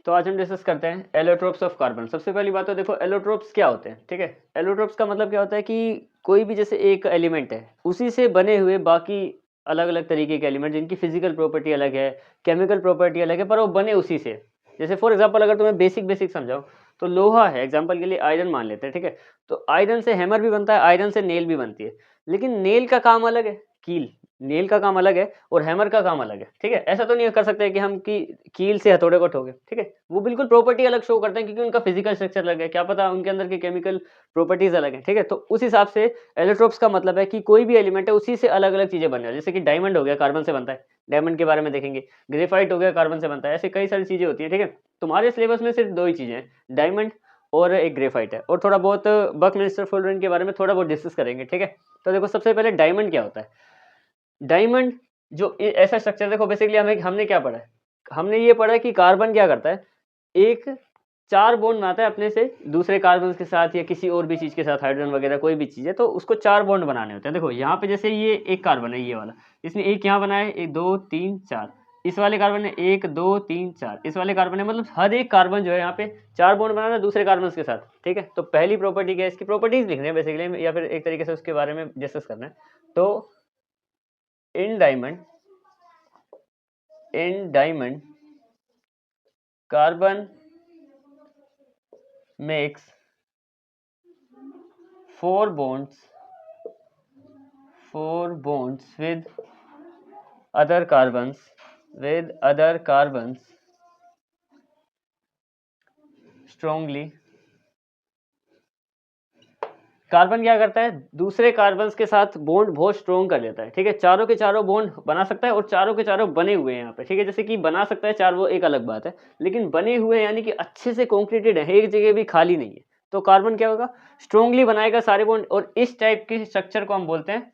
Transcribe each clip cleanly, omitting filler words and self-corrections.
तो आज हम डिस्कस करते हैं एलोट्रोप्स ऑफ कार्बन। सबसे पहली बात तो देखो एलोट्रोप्स क्या होते हैं, ठीक है। एलोट्रोप्स का मतलब क्या होता है कि कोई भी जैसे एक एलिमेंट है उसी से बने हुए बाकी अलग अलग तरीके के एलिमेंट जिनकी फिजिकल प्रॉपर्टी अलग है, केमिकल प्रॉपर्टी अलग है, पर वो बने उसी से। जैसे फॉर एग्जांपल अगर तुम्हें बेसिक समझाओ तो लोहा है, एग्जांपल के लिए आयरन मान लेते हैं, ठीक है। तो आयरन से हैमर भी बनता है, आयरन से नेल भी बनती है, लेकिन नेल का काम अलग है, कील, नेल का काम अलग है और हैमर का काम अलग है, ठीक है। ऐसा तो नहीं कर सकते कि हम की कील से हथौड़े को ठोके, ठीक है। वो बिल्कुल प्रॉपर्टी अलग शो करते हैं क्योंकि उनका फिजिकल स्ट्रक्चर अलग है, क्या पता उनके अंदर के केमिकल प्रॉपर्टीज अलग है, ठीक है। तो उस हिसाब से एलोट्रोप्स का मतलब है कि कोई भी एलिमेंट है उसी से अलग अलग चीजें बन रही है। जैसे कि डायमंड हो गया, कार्बन से बनता है, डायमंड के बारे में देखेंगे। ग्रेफाइट हो गया, कार्बन से बनता है। ऐसे कई सारी चीजें होती है, ठीक है। तुम्हारे सिलेबस में सिर्फ दो ही चीजें हैं, डायमंड और एक ग्रेफाइट है, और थोड़ा बहुत बकमिंस्टर फुलरेन के बारे में थोड़ा बहुत डिस्कस करेंगे, ठीक है। तो देखो सबसे पहले डायमंड क्या होता है। डायमंड जो ऐसा स्ट्रक्चर, देखो बेसिकली हमने क्या पढ़ा है, हमने ये पढ़ा है कि कार्बन क्या करता है, एक 4 बॉन्ड बनाता है अपने से दूसरे कार्बन के साथ या किसी और भी चीज के साथ, हाइड्रोजन वगैरह कोई भी चीज है तो उसको 4 बॉन्ड बनाने होते हैं। देखो यहाँ पे जैसे ये एक कार्बन है, ये वाला, इसने एक यहाँ बनाया है, 1 2 3 4, इस वाले कार्बन ने 1 2 3 4, इस वाले कार्बन ने, मतलब हर एक कार्बन जो है यहाँ पे 4 बॉन्ड बनाना है दूसरे कार्बन के साथ, ठीक है। तो पहली प्रॉपर्टी क्या है, इसकी प्रॉपर्टीज लिखने हैं बेसिकली, या फिर एक तरीके से उसके बारे में डिस्कस करना है। तो in diamond carbon makes 4 bonds with other carbons strongly। Carbon क्या करता है, दूसरे कार्बन के साथ बॉन्ड बहुत स्ट्रॉन्ग कर लेता है, ठीक है। चारों के चारों बॉन्ड बना सकता है और चारों के चारों बने हुए हैं यहाँ पे, ठीक है। जैसे कि बना सकता है चार, वो एक अलग बात है, लेकिन बने हुए यानी कि अच्छे से कॉन्क्रीटेड है, एक जगह भी खाली नहीं है। तो कार्बन क्या होगा, स्ट्रॉन्गली बनाएगा सारे बॉन्ड, और इस टाइप के स्ट्रक्चर को हम बोलते हैं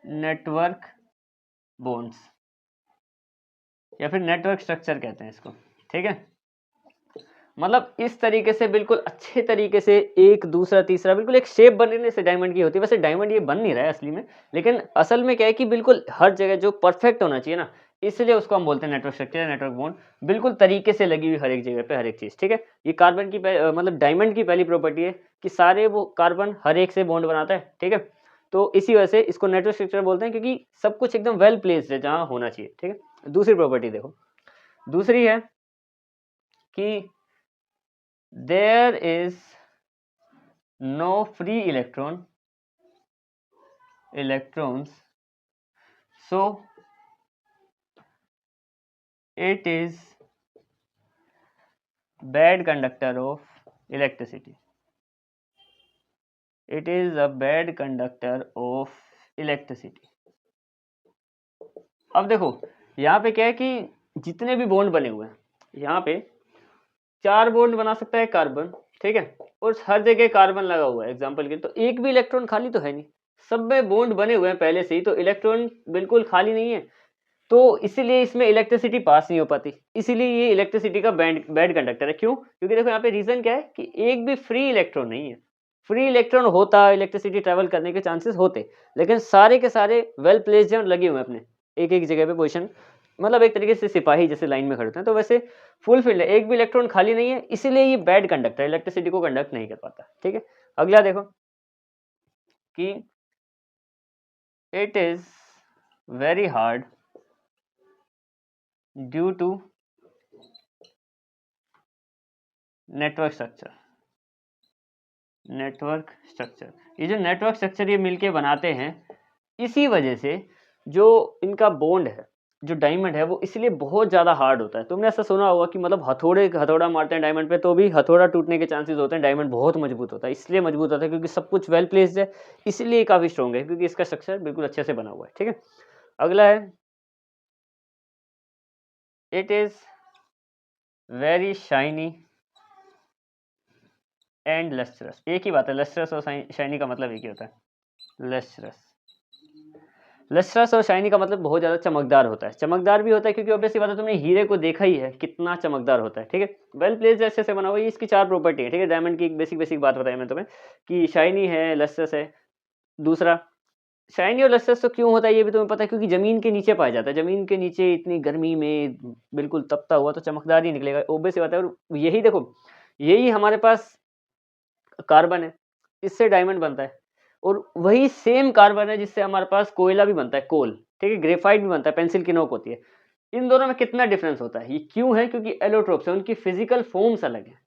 नेटवर्क बॉन्ड्स, या फिर नेटवर्क स्ट्रक्चर कहते हैं इसको, ठीक है। मतलब इस तरीके से बिल्कुल अच्छे तरीके से एक दूसरा तीसरा बिल्कुल एक शेप बनने से डायमंड की होती है। वैसे डायमंड ये बन नहीं रहा है असली में, लेकिन असल में क्या है कि बिल्कुल हर जगह जो परफेक्ट होना चाहिए ना, इसलिए उसको हम बोलते हैं नेटवर्क स्ट्रक्चर, नेटवर्क बॉन्ड, बिल्कुल तरीके से लगी हुई हर एक जगह पे हर एक चीज, ठीक है। ये कार्बन की मतलब डायमंड की पहली प्रॉपर्टी है कि सारे वो कार्बन हर एक से बॉन्ड बनाता है, ठीक है। तो इसी वजह से इसको नेटवर्क स्ट्रक्चर बोलते हैं, क्योंकि सब कुछ एकदम वेल प्लेस्ड है जहाँ होना चाहिए, ठीक है। दूसरी प्रॉपर्टी देखो, दूसरी है कि there is no free electrons, so it is bad conductor of electricity। it is a bad conductor of electricity। अब देखो यहाँ पे क्या है कि जितने भी बॉन्ड बने हुए हैं, यहाँ पे 4 बॉन्ड बना सकता है कार्बन, ठीक है, और हर जगह कार्बन लगा हुआ है एग्जांपल के, तो एक भी इलेक्ट्रॉन खाली तो है नहीं, सब में बॉन्ड बने हुए हैं पहले से ही, तो इलेक्ट्रॉन बिल्कुल खाली नहीं है। तो इसीलिए इसमें इलेक्ट्रिसिटी पास नहीं हो पाती, इसीलिए ये इलेक्ट्रिसिटी का बैड कंडक्टर है। क्यों, क्योंकि देखो यहाँ पे रीजन क्या है कि एक भी फ्री इलेक्ट्रॉन नहीं है। फ्री इलेक्ट्रॉन होता, इलेक्ट्रिसिटी ट्रेवल करने के चांसेस होते, लेकिन सारे के सारे वेल प्लेस्ड हैं और लगे हुए हैं अपने एक एक जगह पे पोजिशन, मतलब एक तरीके से सिपाही जैसे लाइन में खड़े होते हैं। तो वैसे फुल फील्ड है, एक भी इलेक्ट्रॉन खाली नहीं है, इसीलिए ये बैड कंडक्टर, इलेक्ट्रिसिटी को कंडक्ट नहीं कर पाता, ठीक है। अगला देखो कि it is very hard due to network structure. ये जो नेटवर्क स्ट्रक्चर ये मिलके बनाते हैं, इसी वजह से जो इनका बॉन्ड है, जो डायमंड है, वो इसलिए बहुत ज्यादा हार्ड होता है। तुमने ऐसा सुना होगा कि मतलब हथौड़ा मारते हैं डायमंड पे तो भी हथौड़ा टूटने के चांसेस होते हैं। डायमंड बहुत मजबूत होता है, इसलिए मजबूत होता है क्योंकि सब कुछ वेल प्लेस्ड है, इसलिए काफी स्ट्रॉन्ग है, क्योंकि इसका स्ट्रक्चर बिल्कुल अच्छे से बना हुआ है, ठीक है। अगला है it is very shiny and lustrous. एक ही बात है, लस्ट्रस और शाइनी का मतलब एक ही होता है। लस्ट्रस और शाइनी का मतलब बहुत ज्यादा चमकदार होता है। चमकदार भी होता है क्योंकि ऑब्वियसली बात है, तुमने हीरे को देखा ही है कितना चमकदार होता है, ठीक है। वेल प्लेस्ड अच्छे से बना हुआ है, इसकी 4 प्रॉपर्टी है, ठीक है। डायमंड की एक बेसिक बात बताई मैंने तुम्हें कि शाइनी है, लस्ट्रस है, दूसरा शाइनी और लस्टर्स तो क्यों होता है ये भी तुम्हें पता है, क्योंकि ज़मीन के नीचे पाया जाता है। ज़मीन के नीचे इतनी गर्मी में बिल्कुल तपता हुआ तो चमकदार ही निकलेगा, ऑब्वियस सी बात है। और यही देखो, यही हमारे पास कार्बन है, इससे डायमंड बनता है। और वही सेम कार्बन है जिससे हमारे पास कोयला भी बनता है, कोल, ठीक है, ग्रेफाइट भी बनता है, पेंसिल की नोक होती है। इन दोनों में कितना डिफरेंस होता है? ये क्यों है? क्योंकि एलोट्रोप्स है, उनकी फिजिकल फॉर्म्स अलग है।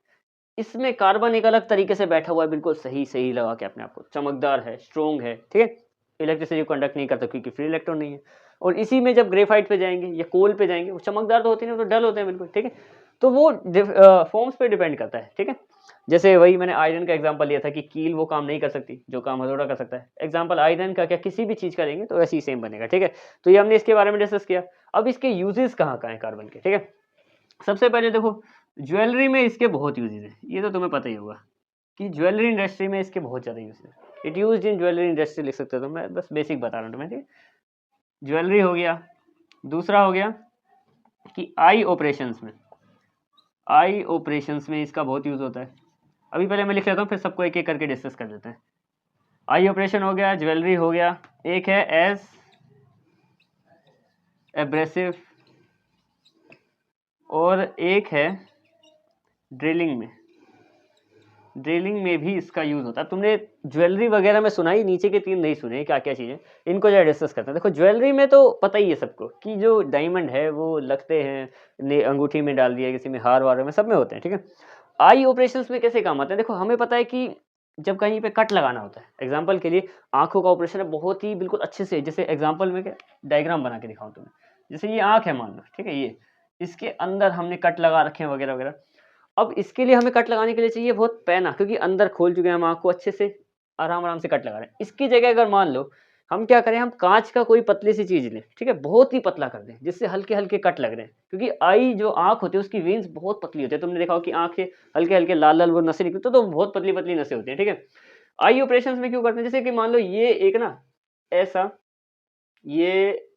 इसमें कार्बन एक अलग तरीके से बैठा हुआ है, बिल्कुल सही सही लगा के अपने आप को, चमकदार है, स्ट्रोंग है, ठीक है, इलेक्ट्रिसिटी कंडक्ट नहीं करता क्योंकि फ्री इलेक्ट्रॉन नहीं है। और इसी में जब ग्रेफाइट पे जाएंगे या कोल पे जाएंगे, वो चमकदार तो होते नहीं, तो डल होते हैं बिल्कुल, ठीक है। तो वो फॉर्म्स पे डिपेंड करता है, ठीक है। जैसे वही मैंने आयरन का एग्जांपल लिया था कि कील वो काम नहीं कर सकती जो काम हथौड़ा कर सकता है। एग्जांपल आयरन का क्या, किसी भी चीज का लेंगे तो ऐसे ही सेम बनेगा, ठीक है। तो ये हमने इसके बारे में डिस्कस किया। अब इसके यूजेस कहाँ कहाँ हैं कार्बन के, ठीक है। सबसे पहले देखो, ज्वेलरी में इसके बहुत यूजेस हैं, ये तो तुम्हें पता ही होगा कि ज्वेलरी इंडस्ट्री में इसके बहुत ज़्यादा यूज है। It use in jewellery industry लिख सकते हो, तो मैं बस बेसिक बता रहा हूँ तुम्हें, ठीक है। ज्वेलरी हो गया, दूसरा हो गया कि आई ऑपरेशंस में इसका बहुत यूज होता है। अभी पहले मैं लिख लेता हूँ, फिर सबको एक एक करके डिस्कस कर देते हैं। आई ऑपरेशन हो गया, ज्वेलरी हो गया, एक है एज एब्रेसिव, और एक है ड्रिलिंग में। ड्रिलिंग में भी इसका यूज होता है। तुमने ज्वेलरी वगैरह में सुना ही, नीचे के तीन नहीं सुने, क्या क्या चीजें, इनको जरा डिस्कस करते हैं। देखो ज्वेलरी में तो पता ही है सबको कि जो डायमंड है वो लगते हैं, अंगूठी में डाल दिया, किसी में हार वार में, सब में होते हैं, ठीक है। आई ऑपरेशंस में कैसे काम आते हैं? देखो हमें पता है कि जब कहीं पे कट लगाना होता है, एग्जाम्पल के लिए आंखों का ऑपरेशन है, बहुत ही बिल्कुल अच्छे से, जैसे एग्जाम्पल में क्या डायग्राम बना के दिखाऊं तुम्हें। जैसे ये आंख है मान लो, ठीक है, ये इसके अंदर हमने कट लगा रखे हैं वगैरह वगैरह। अब इसके लिए हमें कट लगाने के लिए चाहिए बहुत पैना, क्योंकि अंदर खोल चुके हैं हम आँख को, अच्छे से आराम आराम से कट लगा रहे हैं। इसकी जगह अगर मान लो हम क्या करें, हम कांच का कोई पतली सी चीज लें, ठीक है, बहुत ही पतला कर दें जिससे हल्के हल्के कट लग रहे हैं, क्योंकि आई जो आंख होती है उसकी वेन्स बहुत पतली होती है। तुमने देखा हो कि आंख से हल्के हल्के लाल लाल वो नसें निकलती तो बहुत पतली पतली नसें होती है, ठीक है। आई ऑपरेशन में क्यों करते हैं? जैसे कि मान लो ये एक ना ऐसा, ये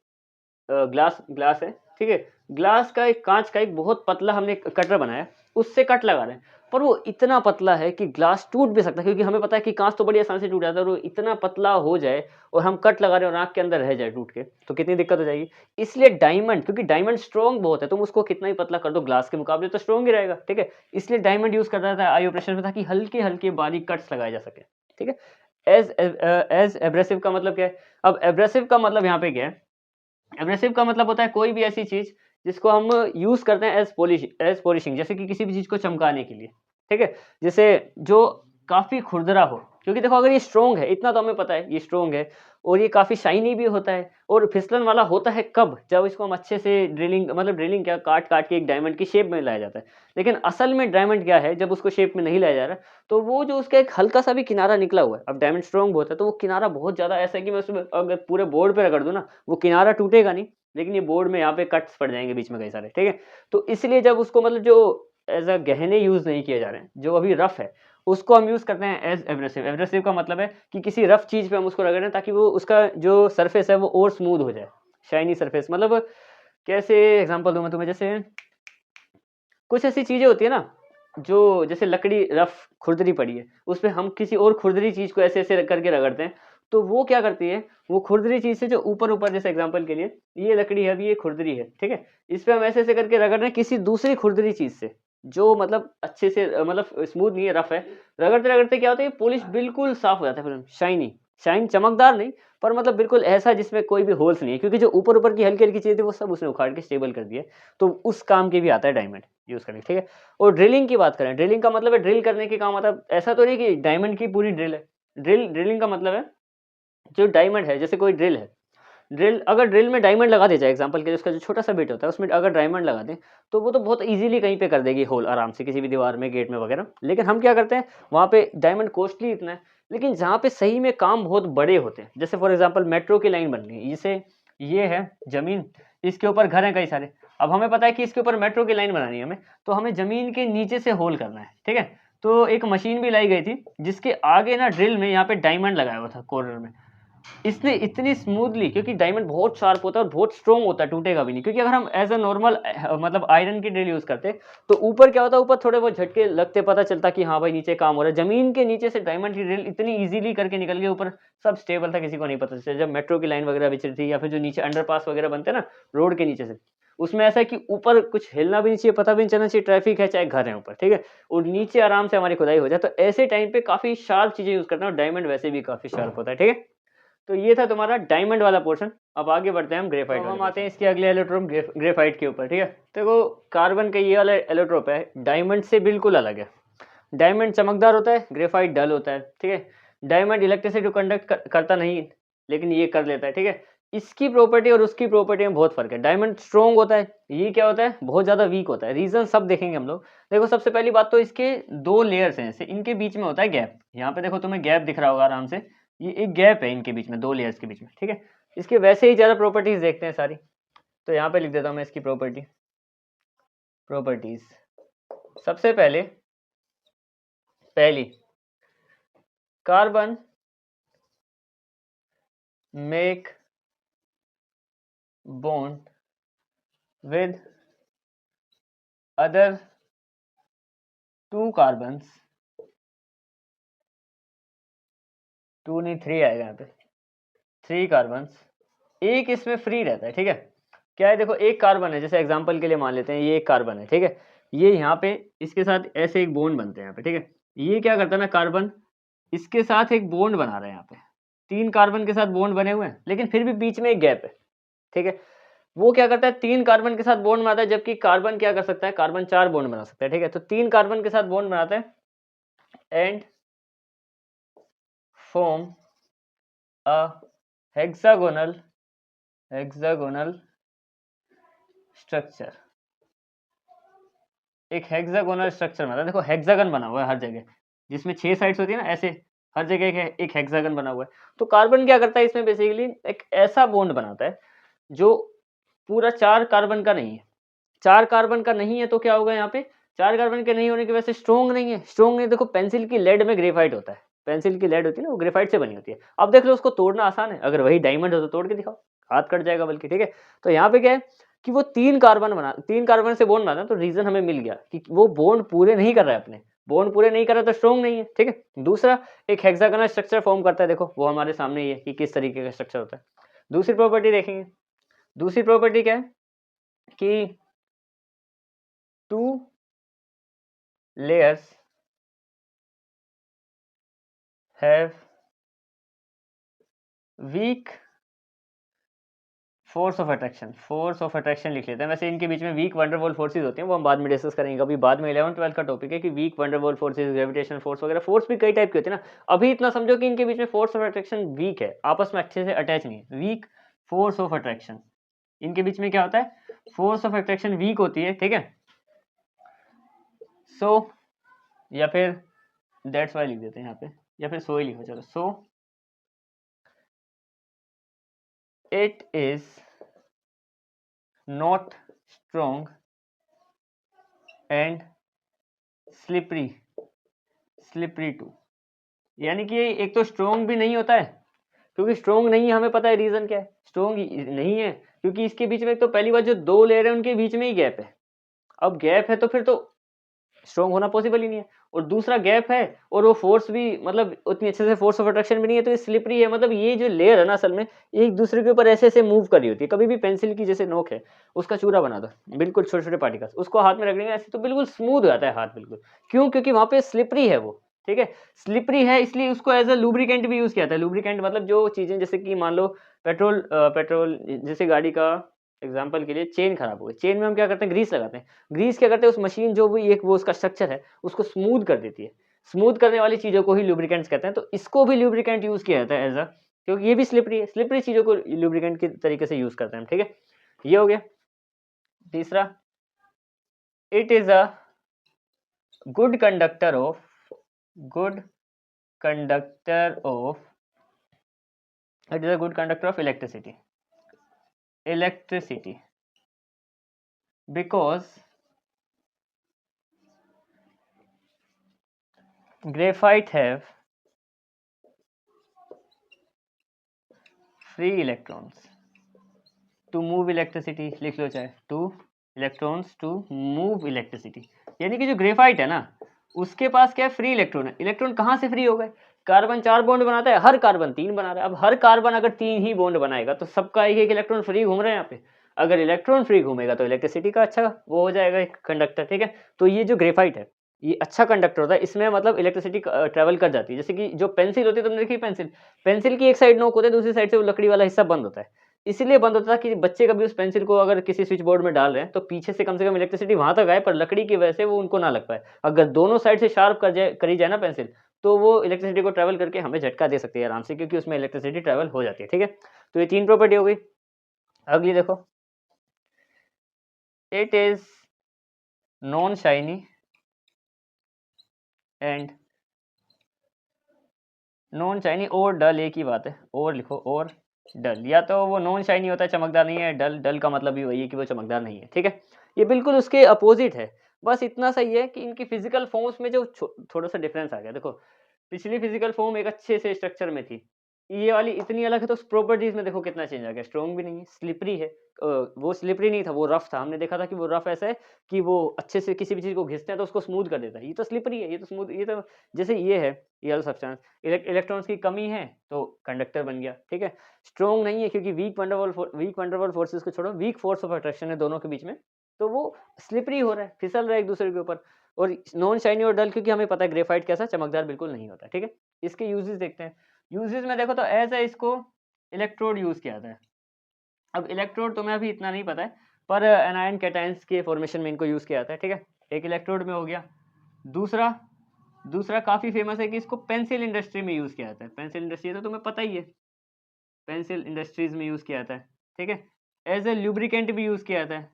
ग्लास ग्लास है, ठीक है, ग्लास का एक, कांच का एक बहुत पतला हमने कटर बनाया, उससे कट लगा रहे हैं, पर वो इतना पतला है कि ग्लास टूट भी सकता है, क्योंकि हमें पता है कि कांच तो बड़ी आसानी से टूट जाता है, और वो इतना पतला हो जाए और हम कट लगा रहे हैं और आंख के अंदर रह जाए टूट के, तो कितनी दिक्कत हो जाएगी। इसलिए डायमंड, क्योंकि डायमंड स्ट्रॉन्ग बहुत है, तुम उसको कितना ही पतला कर दो ग्लास के मुकाबले तो स्ट्रॉन्ग ही रहेगा, ठीक है। इसलिए डायमंड यूज करता था आई ऑपरेशन में, ताकि हल्के हल्के बारीक कट्स लगाए जा सके, ठीक है। एज एब्रेसिव का मतलब क्या है? अब एब्रेसिव का मतलब यहाँ पे क्या है? एब्रेसिव का मतलब होता है कोई भी ऐसी चीज जिसको हम यूज करते हैं एज पॉलिशिंग, जैसे कि किसी भी चीज को चमकाने के लिए, ठीक है। जैसे जो काफी खुरदरा हो, क्योंकि देखो अगर ये स्ट्रोंग है, इतना तो हमें पता है ये स्ट्रोंग है, और ये काफी शाइनी भी होता है, और फिसलन वाला होता है कब? जब इसको हम अच्छे से ड्रिलिंग, मतलब ड्रिलिंग क्या, काट काट के एक डायमंड की शेप में लाया जाता है। लेकिन असल में डायमंड क्या है, जब उसको शेप में नहीं लाया जा रहा, तो वो जो उसका एक हल्का सा भी किनारा निकला हुआ है, अब डायमंड स्ट्रोंग बहुत है तो वो किनारा बहुत ज्यादा ऐसा है कि मैं उसमें अगर पूरे बोर्ड पे रगड़ दूं ना, वो किनारा टूटेगा नहीं, लेकिन ये बोर्ड में यहाँ पे कट्स पड़ जाएंगे बीच में कई सारे, ठीक है। तो इसलिए जब उसको, मतलब जो एज अ गहने यूज नहीं किए जा रहे हैं, जो अभी रफ है, उसको हम यूज करते हैं एज एब्रेसिव। एब्रेसिव का मतलब है कि किसी रफ चीज पे हम उसको रगड़ें ताकि वो उसका जो सरफेस है वो और स्मूथ हो जाए, शाइनी सरफेस। मतलब कैसे एग्जांपल दूं मैं तुम्हें, जैसे कुछ ऐसी चीजें होती है ना, जो जैसे लकड़ी रफ खुरदरी पड़ी है, उस पे हम किसी और खुरदरी चीज को ऐसे ऐसे करके रगड़ते हैं, तो वो क्या करती है, वो खुरदरी चीज से जो ऊपर ऊपर, जैसे एग्जांपल के लिए ये लकड़ी है, अभी ये खुरदरी है, ठीक है, इस पे हम ऐसे ऐसे करके रगड़ रहे हैं किसी दूसरी खुरदरी चीज से, जो मतलब अच्छे से मतलब स्मूथ नहीं है, रफ है। रगड़ते रगड़ते क्या होता है, पॉलिश बिल्कुल साफ हो जाता है, फिर शाइनी, शाइन चमकदार नहीं, पर मतलब बिल्कुल ऐसा जिसमें कोई भी होल्स नहीं है, क्योंकि जो ऊपर ऊपर की हल्की हल्की चीज थी वो सब उसने उखाड़ के स्टेबल कर दिया। तो उस काम के भी आता है डायमंड यूज करने, ठीक है। और ड्रिलिंग की बात करें, ड्रिलिंग का मतलब है ड्रिल करने के काम आता है। ऐसा तो नहीं कि डायमंड की पूरी ड्रिल है, ड्रिलिंग का मतलब है जो डायमंड है, जैसे कोई ड्रिल है, ड्रिल, अगर ड्रिल में डायमंड लगा दिया जाए, एग्जांपल के लिए उसका जो छोटा सा बिट होता है उसमें अगर डायमंड लगा दें, तो वो तो बहुत इजीली कहीं पे कर देगी होल आराम से, किसी भी दीवार में, गेट में वगैरह। लेकिन हम क्या करते हैं, वहाँ पे डायमंड कॉस्टली इतना है, लेकिन जहाँ पे सही में काम बहुत बड़े होते हैं, जैसे फॉर एग्जाम्पल मेट्रो की लाइन बननी है, जैसे ये है जमीन, इसके ऊपर घर हैं कई सारे, अब हमें पता है कि इसके ऊपर मेट्रो की लाइन बनानी है हमें, तो हमें जमीन के नीचे से होल करना है, ठीक है। तो एक मशीन भी लाई गई थी जिसके आगे ना ड्रिल में यहाँ पे डायमंड लगाया हुआ था कॉर्नर में, इसने इतनी स्मूथली, क्योंकि डायमंड बहुत शार्प होता है और बहुत स्ट्रॉन्ग होता है, टूटेगा भी नहीं। क्योंकि अगर हम एज अ नॉर्मल मतलब आयरन की ड्रिल यूज़ करते तो ऊपर क्या होता, ऊपर थोड़े बहुत झटके लगते, पता चलता कि हाँ भाई नीचे काम हो रहा है। ज़मीन के नीचे से डायमंड की ड्रिल इतनी ईज़िली करके निकल गई ऊपर, सब स्टेबल था, किसी को नहीं पता चला। जब मेट्रो की लाइन वगैरह बिछ रही थी या फिर जो नीचे अंडरपास वगैरह बनते हैं ना रोड के नीचे से, उसमें ऐसा है कि ऊपर कुछ हिलना भी नहीं चाहिए, पता भी नहीं चलना चाहिए ट्रैफिक है चाहे घर है ऊपर, ठीक है? और नीचे आराम से हमारी खुदाई हो जाए। तो ऐसे टाइम पे काफ़ी शार्प चीज़ें यूज़ करते हैं और डायमंड वैसे भी काफ़ी शार्प होता है, ठीक है? तो ये था तुम्हारा डायमंड वाला पोर्शन। अब आगे बढ़ते हैं हम ग्रेफाइट वाले। हम आते हैं इसके अगले एलोट्रोप ग्रेफाइट के ऊपर, ठीक है? देखो कार्बन का ये वाला एलोट्रोप है, डायमंड से बिल्कुल अलग है। डायमंड चमकदार होता है, ग्रेफाइट डल होता है, ठीक है? डायमंड इलेक्ट्रिसिटी को कंडक्ट करता नहीं, लेकिन ये कर लेता है, ठीक है? इसकी प्रॉपर्टी और उसकी प्रॉपर्टी में बहुत फर्क है। डायमंड स्ट्रॉन्ग होता है, ये क्या होता है, बहुत ज़्यादा वीक होता है। रीजन सब देखेंगे हम लोग। देखो सबसे पहली बात तो इसके दो लेयर्स हैं, इनके बीच में होता है गैप। यहाँ पे देखो तुम्हें गैप दिख रहा होगा आराम से, ये एक गैप है इनके बीच में, दो लेयर्स के बीच में, ठीक है? इसके वैसे ही ज़्यादा प्रॉपर्टीज देखते हैं सारी। तो यहाँ पे लिख देता हूँ मैं इसकी प्रॉपर्टीज। सबसे पहली carbon make bond with other two carbons, two नहीं थ्री आएगा यहाँ पे, थ्री कार्बन्स, एक इसमें फ्री रहता है, ठीक है? क्या है, देखो एक कार्बन है, जैसे एग्जांपल के लिए मान लेते हैं ये एक कार्बन है, ठीक है? ये यहाँ पे इसके साथ ऐसे एक बॉन्ड बनते हैं यहाँ पे, ठीक है? ये क्या करता है ना, कार्बन इसके साथ एक बॉन्ड बना रहे हैं यहाँ पे, तीन कार्बन के साथ बॉन्ड बने हुए हैं, लेकिन फिर भी बीच में एक गैप है, ठीक है? वो क्या करता है, तीन कार्बन के साथ बॉन्ड बनाता है, जबकि कार्बन क्या कर सकता है, कार्बन चार बॉन्ड बना सकता है, ठीक है? तो तीन कार्बन के साथ बॉन्ड बनाता है and form a hexagonal structure. एक हेक्सागोनल स्ट्रक्चर बनाता है। देखो हेक्सागन बना हुआ है हर जगह, जिसमें 6 साइड्स होती है ना, ऐसे हर जगह एक हेक्सागन बना हुआ है। तो कार्बन क्या करता है इसमें, बेसिकली एक ऐसा बॉन्ड बनाता है जो पूरा 4 कार्बन का नहीं है। 4 कार्बन का नहीं है तो क्या होगा यहाँ पे, 4 कार्बन के नहीं होने की वजह से स्ट्रॉन्ग नहीं है। स्ट्रॉन्ग नहीं, देखो पेंसिल की लेड में ग्रेफाइट होता है, पेंसिल की लेड होती है ना, वो ग्रेफाइट से बनी होती है। अब देख लो उसको तोड़ना आसान है, अगर वही डायमंड हो तो तोड़ के दिखाओ, हाथ कट जाएगा बल्कि, ठीक है? तो यहाँ पे क्या है कि वो तीन कार्बन से बॉन्ड बनाता है। तो रीजन हमें मिल गया कि वो बॉन्ड पूरे नहीं कर रहा है, अपने बॉन्ड पूरे नहीं कर रहा तो स्ट्रॉन्ग नहीं है, ठीक है? दूसरा एक हेक्सागोनल स्ट्रक्चर फॉर्म करता है, देखो वो हमारे सामने ही है कि किस तरीके का स्ट्रक्चर होता है। दूसरी प्रॉपर्टी देखेंगे, दूसरी प्रॉपर्टी क्या है कि two layers have weak force of attraction लिख लेते हैं। वैसे इनके बीच में वीक वंडरवॉल फोर्सेज होती हैं, वो हम बाद में डिस्कस करेंगे कभी बाद में। 11-12 का टॉपिक है कि weak van der Waals forces, gravitational force वगैरह, फोर्स भी कई टाइप की होती है ना। अभी इतना समझो कि इनके बीच में फोर्स ऑफ अट्रैक्शन वीक है, आपस में अच्छे से अटैच नहीं है। वीक फोर्स ऑफ अट्रैक्शन, इनके बीच में क्या होता है, फोर्स ऑफ अट्रैक्शन वीक होती है, ठीक है? सो या फिर दैट्स वाई लिख देते हैं यहाँ पे, या फिर सो ही लिखो, चलो। सो it is not strong and slippery too। यानी कि एक तो स्ट्रोंग भी नहीं होता है, क्योंकि स्ट्रोंग नहीं है, हमें पता है रीजन क्या है, स्ट्रोंग नहीं है क्योंकि इसके बीच में तो पहली बात जो दो लेयर है उनके बीच में ही गैप है। अब गैप है तो फिर तो स्ट्रॉन्ग होना पॉसिबल ही नहीं है। और दूसरा गैप है और वो फोर्स भी मतलब उतनी अच्छे से फोर्स ऑफ अट्रैक्शन भी नहीं है, तो ये स्लिपरी है। मतलब ये जो लेयर है ना असल में एक दूसरे के ऊपर ऐसे ऐसे मूव कर रही होती है। कभी भी पेंसिल की जैसे नोक है उसका चूरा बना दो, बिल्कुल छोटे छोटे पार्टिकल्स, उसको हाथ में रखने ऐसे तो बिल्कुल स्मूथ हो जाता है हाथ, बिल्कुल। क्यों? क्योंकि वहां पे स्लिपरी है वो, ठीक है? स्लिपरी है इसलिए उसको एज अ लुब्रिकेंट भी यूज किया जाता है। लुब्रिकेंट मतलब जो चीजें जैसे कि मान लो पेट्रोल जैसे गाड़ी का एग्जाम्पल के लिए चेन खराब हो गई, चेन में हम क्या करते हैं, ग्रीस लगाते हैं। ग्रीस क्या करते हैं, उस मशीन जो भी एक वो उसका स्ट्रक्चर है उसको स्मूथ कर देती है। स्मूथ करने वाली चीजों को ही लुब्रिकेंट्स कहते हैं। तो इसको भी लुब्रिकेंट यूज किया जाता है एज अ, क्योंकि ये भी स्लिपरी है, स्लिपरी चीजों को लुब्रिकेंट के तरीके से यूज करते हैं हम, ठीक है? ये हो गया। तीसरा, it is a good conductor good conductor of it is a good conductor of electricity because graphite have free electrons to move electricity, लिख लो चाहे, to electrons to move electricity. यानी कि जो ग्रेफाइट है ना, उसके पास क्या है, फ्री इलेक्ट्रॉन है। इलेक्ट्रॉन कहाँ से फ्री हो गए, कार्बन 4 बॉन्ड बनाता है, हर कार्बन 3 बना रहा है। अब हर कार्बन अगर 3 ही बॉन्ड बनाएगा तो सबका एक इलेक्ट्रॉन फ्री घूम रहे हैं यहाँ पे। अगर इलेक्ट्रॉन फ्री घूमेगा तो इलेक्ट्रिसिटी का अच्छा वो हो जाएगा एक कंडक्टर, ठीक है। तो ये जो ग्रेफाइट है ये अच्छा कंडक्टर होता है, इसमें मतलब इलेक्ट्रिसिटी ट्रेवल कर जाती है। जैसे कि जो पेंसिल होती है, तुमने देखी पेंसिल, पेंसिल की एक साइड नोक होता है, दूसरी साइड से वो लकड़ी वाला हिस्सा बंद होता है। इसलिए बंद होता था कि बच्चे कभी उस पेंसिल को अगर किसी स्विच बोर्ड में डाल रहे हैं तो पीछे से कम इलेक्ट्रिसिटी वहां तक आए, पर लकड़ी की वजह से वो उनको ना लग पाए। अगर दोनों साइड से शार्प करी जाए ना पेंसिल, तो वो इलेक्ट्रिसिटी को ट्रैवल करके हमें झटका दे सकती है आराम से, क्योंकि उसमें इलेक्ट्रिसिटी ट्रैवल हो जाती है, ठीक है। तो ये 3 प्रॉपर्टी हो गई। अगली देखो, it is non shiny and non shiny और डल, एक ही बात है, और लिखो, और डल। या तो वो नॉन शाइनी होता है, चमकदार नहीं है, डल, डल का मतलब भी वही है कि वो चमकदार नहीं है, ठीक है। ये बिल्कुल उसके अपोजिट है। बस इतना सही है कि इनकी फिजिकल फॉर्म्स में जो थोड़ा सा डिफरेंस आ गया। देखो, पिछली फिजिकल फॉर्म एक अच्छे से स्ट्रक्चर में थी, ये वाली इतनी अलग है, तो प्रॉपर्टीज में देखो कितना चेंज आ गया। स्ट्रॉन्ग भी नहीं है, स्लिपरी है। वो स्लिपरी नहीं था, वो रफ था। हमने देखा था कि वो रफ ऐसा है कि वो अच्छे से किसी भी चीज को घिसते हैं तो उसको स्मूथ कर देता है। ये तो स्लिपरी है, ये तो स्मूथ, ये तो जैसे ये है, ये वाला सब्सटेंस, इलेक्ट्रॉन्स की कमी है तो कंडक्टर बन गया, ठीक है। स्ट्रॉन्ग नहीं है क्योंकि वीक वंडरवॉल फोर्सेस को छोड़ो, वीक फोर्स ऑफ अट्रैक्शन है दोनों के बीच में, तो वो स्लिपरी हो रहा है, फिसल रहा है एक दूसरे के ऊपर। और नॉन शाइनी और डल, क्योंकि हमें पता है ग्रेफाइट कैसा चमकदार बिल्कुल नहीं होता, ठीक है। इसके यूजेस देखते हैं। यूजेस में देखो तो एज है, इसको इलेक्ट्रोड यूज किया जाता है। अब इलेक्ट्रोड तुम्हें अभी इतना नहीं पता है, पर एनायन कैटायंस के फॉर्मेशन में इनको यूज किया जाता है, ठीक है। एक इलेक्ट्रोड में हो गया। दूसरा दूसरा काफी फेमस है कि इसको पेंसिल इंडस्ट्री में यूज किया जाता है। पेंसिल इंडस्ट्री तो तुम्हें पता ही है, पेंसिल इंडस्ट्रीज में यूज किया जाता है, ठीक है। एज ए ल्यूब्रिकेंट भी यूज किया जाता है।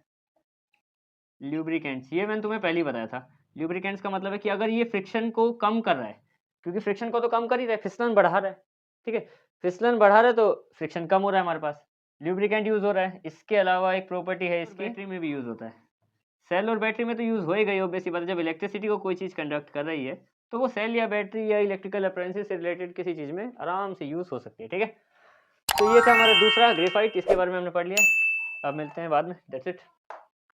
ल्यूब्रिकेंट्स, ये मैंने तुम्हें पहले ही बताया था। ल्यूब्रिकेंट्स का मतलब है कि अगर ये फ्रिक्शन को कम कर रहा है, क्योंकि फ्रिक्शन को तो कम कर ही रहा है, फिसलन बढ़ा रहा है, ठीक है। फिसलन बढ़ा रहा है तो फ्रिक्शन कम हो रहा है हमारे पास, ल्यूब्रिकेंट यूज हो रहा है। इसके अलावा एक प्रॉपर्टी है इसकी, बैटरी में भी यूज होता है। सेल और बैटरी में तो यूज हो ही गई, ऑब्वियस सी बात है। जब इलेक्ट्रिसिटी को कोई चीज कंडक्ट कर रही है तो वो सेल या बैटरी या इलेक्ट्रिकल अप्लायंसेस से रिलेटेड किसी चीज में आराम से यूज हो सकती है, ठीक है। तो ये था हमारा दूसरा ग्रेफाइट, इसके बारे में हमने पढ़ लिया। अब मिलते हैं बाद में, दैट्स इट।